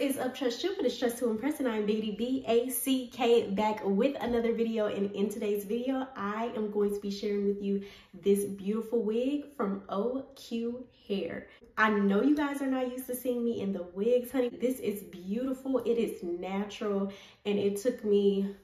is up, Trust You, but it's Trust to Impress, and I'm Biggity B-A-C-K back with another video. And in today's video, I am going to be sharing with you this beautiful wig from OQ Hair. I know you guys are not used to seeing me in the wigs, honey. This is beautiful, it is natural, and it took me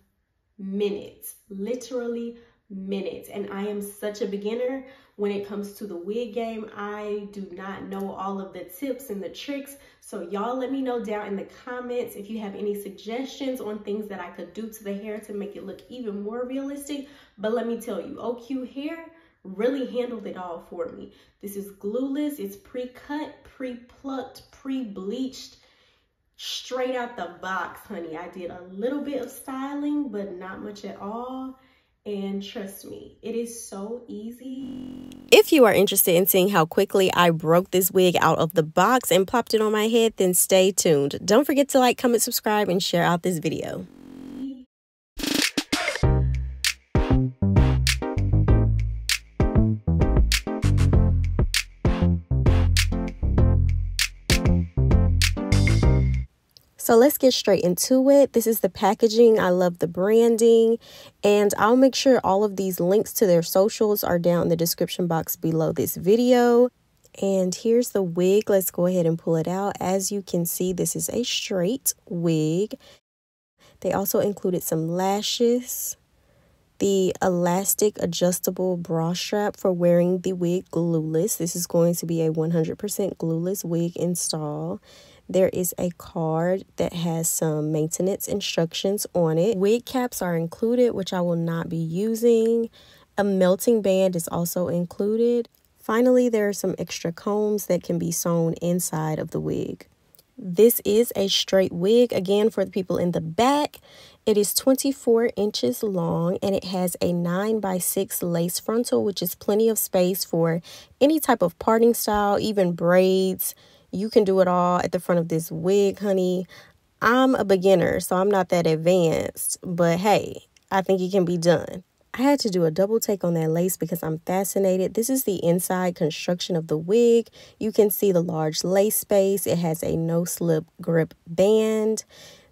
minutes, literally minutes. And I am such a beginner when it comes to the wig game. I do not know all of the tips and the tricks, so y'all let me know down in the comments if you have any suggestions on things that I could do to the hair to make it look even more realistic. But let me tell you, OQ Hair really handled it all for me. This is glueless, it's pre-cut, pre-plucked, pre-bleached, straight out the box, honey. I did a little bit of styling, but not much at all. And trust me, it is so easy. If you are interested in seeing how quickly I broke this wig out of the box and plopped it on my head, then stay tuned. Don't forget to like, comment, subscribe, and share out this video. So let's get straight into it. This is the packaging. I love the branding, and I'll make sure all of these links to their socials are down in the description box below this video. And here's the wig. Let's go ahead and pull it out. As you can see, this is a straight wig. They also included some lashes, the elastic adjustable bra strap for wearing the wig glueless. This is going to be a 100% glueless wig install. There is a card that has some maintenance instructions on it. Wig caps are included, which I will not be using. A melting band is also included. Finally, there are some extra combs that can be sewn inside of the wig. This is a straight wig. Again, for the people in the back, it is 24 inches long, and it has a 9x6 lace frontal, which is plenty of space for any type of parting style, even braids. You can do it all at the front of this wig, honey. I'm a beginner, so I'm not that advanced, but hey, I think it can be done. I had to do a double take on that lace because I'm fascinated. This is the inside construction of the wig. You can see the large lace space. It has a no-slip grip band.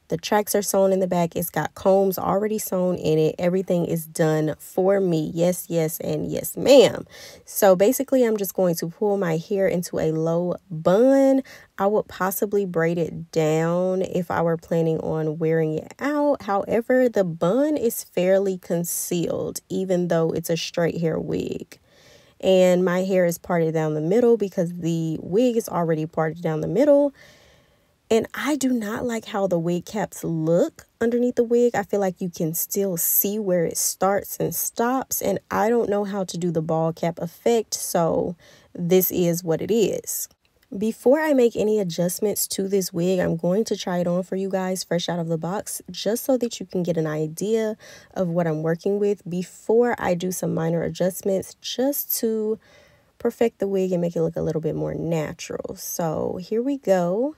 The tracks are sewn in the back. It's got combs already sewn in it. Everything is done for me. Yes, yes, and yes, ma'am. So basically, I'm just going to pull my hair into a low bun. I would possibly braid it down if I were planning on wearing it out. However, the bun is fairly concealed, even though it's a straight hair wig. And my hair is parted down the middle because the wig is already parted down the middle. And I do not like how the wig caps look underneath the wig. I feel like you can still see where it starts and stops. And I don't know how to do the ball cap effect, so this is what it is. Before I make any adjustments to this wig, I'm going to try it on for you guys fresh out of the box, just so that you can get an idea of what I'm working with before I do some minor adjustments, just to perfect the wig and make it look a little bit more natural. So here we go.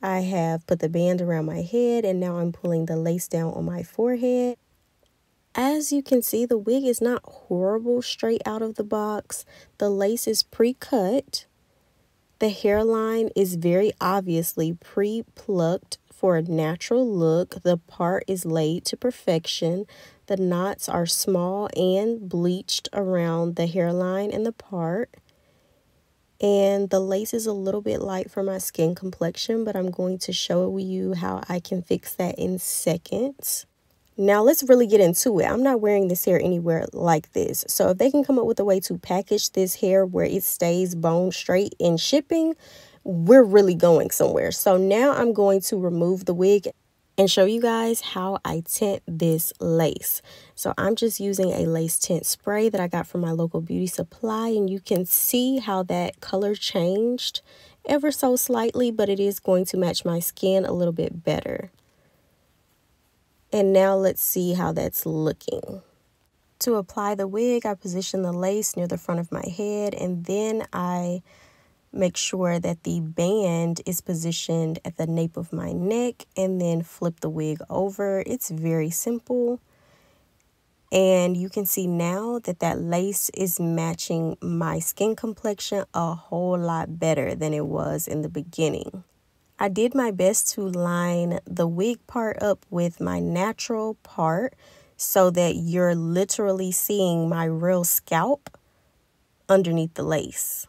I have put the band around my head, and now I'm pulling the lace down on my forehead. As you can see, the wig is not horrible straight out of the box. The lace is pre-cut. The hairline is very obviously pre-plucked for a natural look. The part is laid to perfection. The knots are small and bleached around the hairline and the part. And the lace is a little bit light for my skin complexion, but I'm going to show you how I can fix that in seconds. Now let's really get into it. I'm not wearing this hair anywhere like this. So if they can come up with a way to package this hair where it stays bone straight in shipping, we're really going somewhere. So now I'm going to remove the wig and show you guys how I tint this lace. So I'm just using a lace tint spray that I got from my local beauty supply, and you can see how that color changed ever so slightly, but it is going to match my skin a little bit better. And now let's see how that's looking. To apply the wig, I position the lace near the front of my head, and then I make sure that the band is positioned at the nape of my neck, and then flip the wig over. It's very simple. And you can see now that that lace is matching my skin complexion a whole lot better than it was in the beginning. I did my best to line the wig part up with my natural part so that you're literally seeing my real scalp underneath the lace.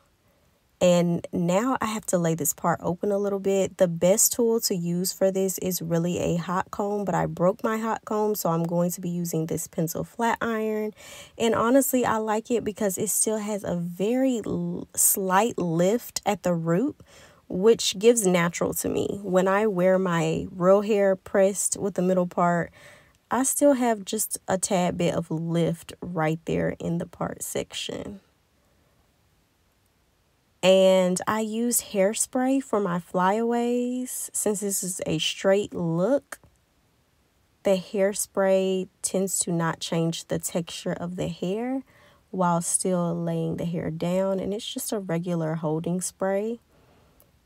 And now I have to lay this part open a little bit. The best tool to use for this is really a hot comb, but I broke my hot comb, so I'm going to be using this pencil flat iron. And honestly, I like it because it still has a very slight lift at the root, which gives natural to me. When I wear my real hair pressed with the middle part, I still have just a tad bit of lift right there in the part section. And I used hairspray for my flyaways. Since this is a straight look, the hairspray tends to not change the texture of the hair while still laying the hair down. And it's just a regular holding spray.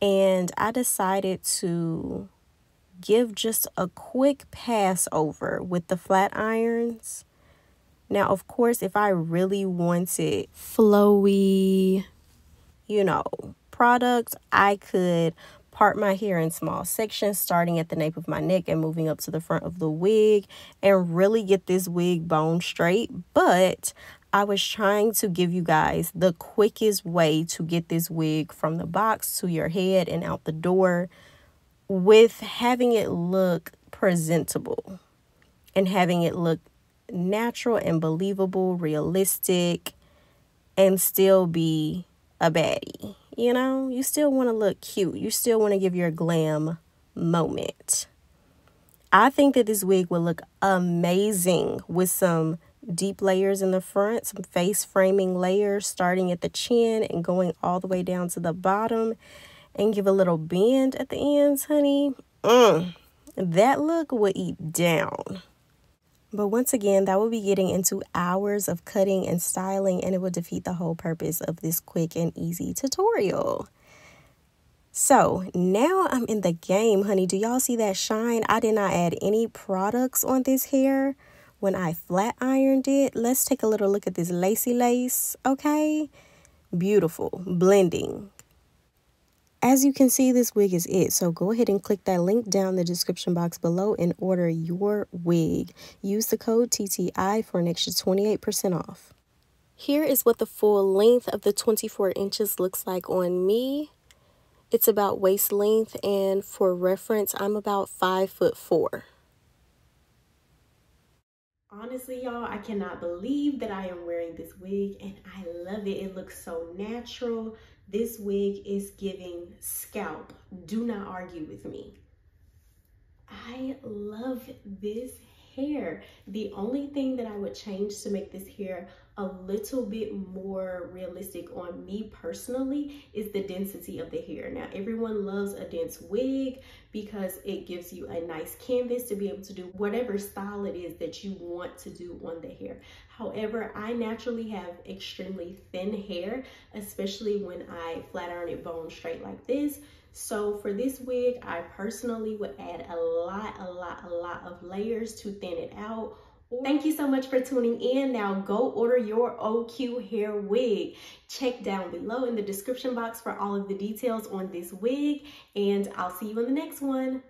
And I decided to give just a quick pass over with the flat irons. Now, of course, if I really wanted flowy, product, I could part my hair in small sections, starting at the nape of my neck and moving up to the front of the wig, and really get this wig bone straight. But I was trying to give you guys the quickest way to get this wig from the box to your head and out the door with having it look presentable and having it look natural and believable, realistic, and still be a baddie. You still want to look cute. You still want to give your glam moment. I think that this wig will look amazing with some deep layers in the front, some face framing layers starting at the chin and going all the way down to the bottom, and give a little bend at the ends, honey. That look will eat down. But once again, that will be getting into hours of cutting and styling, and it will defeat the whole purpose of this quick and easy tutorial. So now I'm in the game, honey. Do y'all see that shine? I did not add any products on this hair when I flat ironed it. Let's take a little look at this lacy lace, okay? Beautiful, blending. As you can see, this wig is it. So go ahead and click that link down in the description box below and order your wig. Use the code TTI for an extra 28% off. Here is what the full length of the 24 inches looks like on me. It's about waist length, and for reference, I'm about 5'4". Honestly, y'all, I cannot believe that I am wearing this wig, and I love it. It looks so natural. This wig is giving scalp. Do not argue with me. I love this hair. The only thing that I would change to make this hair a little bit more realistic on me personally is the density of the hair. Now, everyone loves a dense wig because it gives you a nice canvas to be able to do whatever style it is that you want to do on the hair. However, I naturally have extremely thin hair, especially when I flat iron it bone straight like this. So for this wig, I personally would add a lot of layers to thin it out. Thank you so much for tuning in. Now go order your OQ hair wig. Check down below in the description box for all of the details on this wig, and I'll see you in the next one.